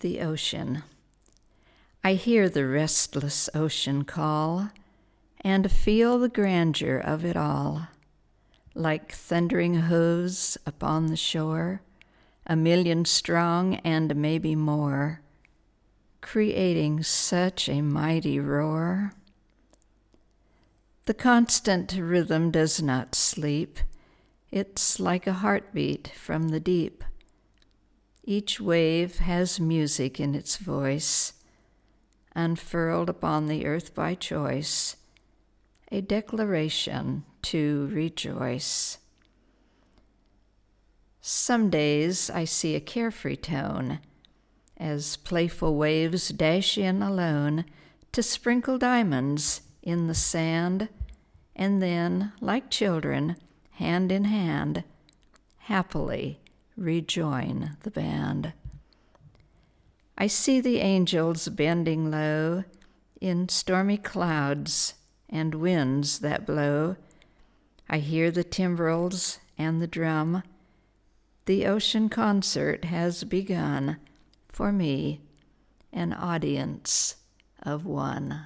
The ocean. I hear the restless ocean call, and feel the grandeur of it all. Like thundering hooves upon the shore, 1,000,000 strong and maybe more, creating such a mighty roar. The constant rhythm does not sleep. It's like a heartbeat from the deep. Each wave has music in its voice, unfurled upon the earth by choice, a declaration to rejoice. Some days I see a carefree tone, as playful waves dash in alone to sprinkle diamonds in the sand, and then, like children, hand in hand, happily rejoin the band. I see the angels bending low in stormy clouds and winds that blow. I hear the timbrels and the drum. The ocean concert has begun, for me, an audience of one.